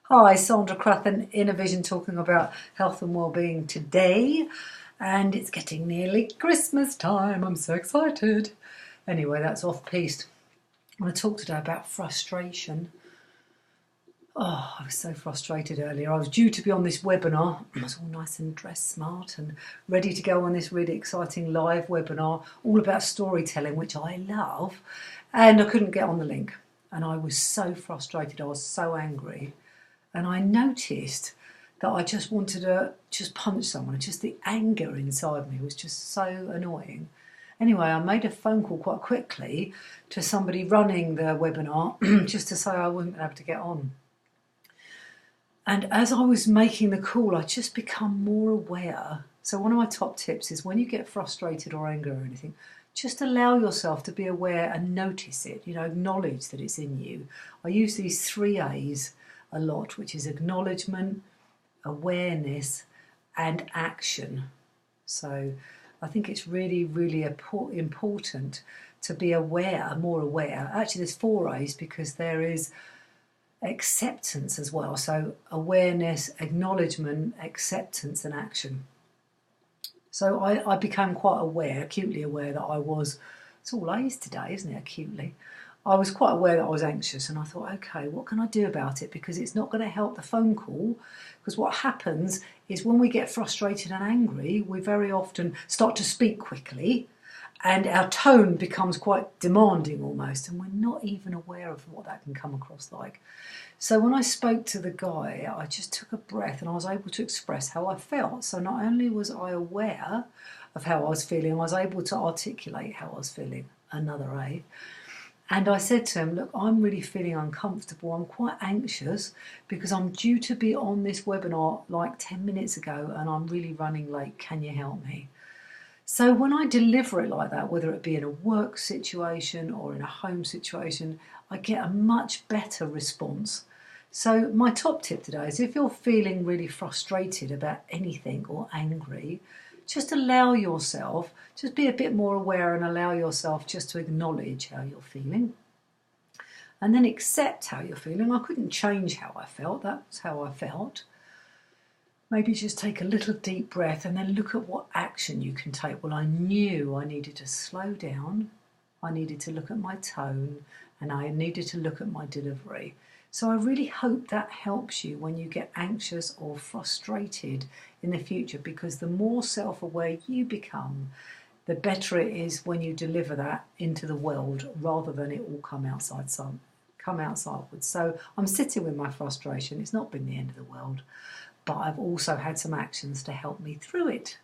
Hi, Sandra Crathern, Inner Vision, talking about health and well-being today. And it's getting nearly Christmas time. I'm so excited. Anyway, that's off-piste. I want to talk today about frustration. Oh, I was so frustrated earlier. I was due to be on this webinar. I was all nice and dressed smart and ready to go on this really exciting live webinar all about storytelling, which I love. And I couldn't get on the link. And I was so frustrated. I was so angry. And I noticed that I just wanted to just punch someone. Just the anger inside me was just so annoying. Anyway, I made a phone call quite quickly to somebody running the webinar just to say I wouldn't be able to get on. And as I was making the call, I just become more aware. So one of my top tips is when you get frustrated or angry or anything, just allow yourself to be aware and notice it, acknowledge that it's in you. I use these 3 A's a lot, which is acknowledgement, awareness, and action. So I think it's really, really important to be aware, more aware. Actually, there's 4 A's because there is acceptance as well. So awareness, acknowledgement, acceptance, and action. So I became quite aware, acutely aware that I was, it's all A's today, isn't it, acutely? I was quite aware that I was anxious, and I thought, okay, what can I do about it? Because it's not going to help the phone call. Because what happens is when we get frustrated and angry, we very often start to speak quickly, and our tone becomes quite demanding almost, and we're not even aware of what that can come across like. So when I spoke to the guy, I just took a breath and I was able to express how I felt. So not only was I aware of how I was feeling, I was able to articulate how I was feeling, another A. And I said to him, look, I'm really feeling uncomfortable. I'm quite anxious because I'm due to be on this webinar like 10 minutes ago and I'm really running late. Can you help me? So when I deliver it like that, whether it be in a work situation or in a home situation, I get a much better response. So my top tip today is if you're feeling really frustrated about anything or angry, just allow yourself, just be a bit more aware and allow yourself just to acknowledge how you're feeling. And then accept how you're feeling. I couldn't change how I felt, that's how I felt. Maybe just take a little deep breath and then look at what action you can take. Well, I knew I needed to slow down, I needed to look at my tone, and I needed to look at my delivery. So I really hope that helps you when you get anxious or frustrated in the future, because the more self-aware you become, the better it is when you deliver that into the world rather than it all come outsidewards. So I'm sitting with my frustration. It's not been the end of the world, but I've also had some actions to help me through it.